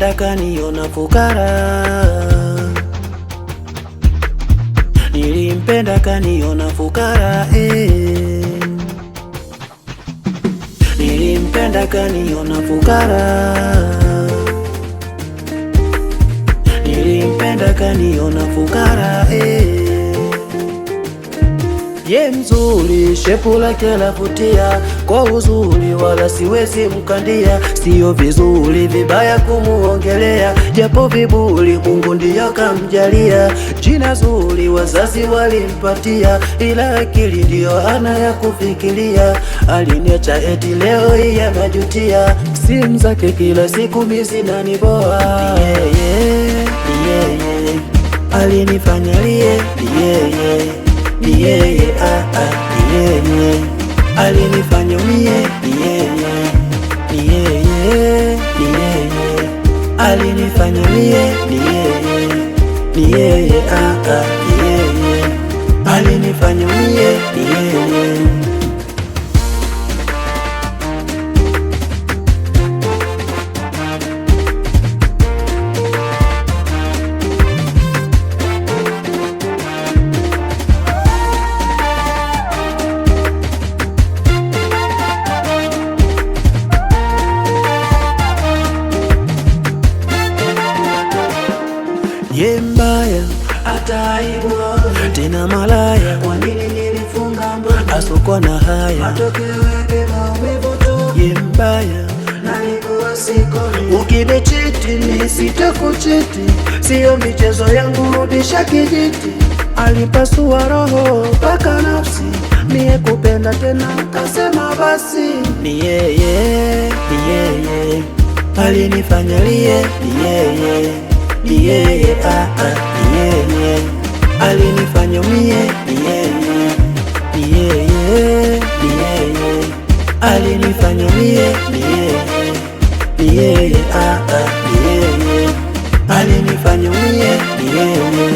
Nilimpenda kaniona fukara, nilimpenda kaniona fukara, nilimpenda kaniona fukara, nilimpenda kaniona fukara, ye mzuri, shepu lake lavutia, kwa uzuri wala siwezi mkandia. Sio vizuri vibaya kumuongelea, japo viburi Mungu ndiyo kamjalia. Jina zuri wazazi walimpatia, ila akili ndiyo ana ya kufikiria. Aliniacha eti leo hii anajutia, simu zake kila siku mimi zinaniboa. Yeye alinifanya lie, ni yeye, alinifanya umie, ni yeye, alinifanya umie, ni yeye, alinifanya umie, ni yeye. Ye mbaya ataibu tena malaya, kwa nini nilifunga mbona asokwa na haya, matokeo yake maumivu tu. Ye mbaya nalikuwa sikoni, ukinichiti ni sitakuchiti, sio michezo yangu, rudisha kijiti. Alipasua roho mpaka nafsi, mie kupenda tena kasema basi. Ni yeye, alinifanya lie, ni yeye, ni yeye, ni yeye, alinifanya umie, ni yeye, ni yeye, alinifanya umie, ni yeye, ni yeye, ni yeye, alinifanya umie, ni yeye.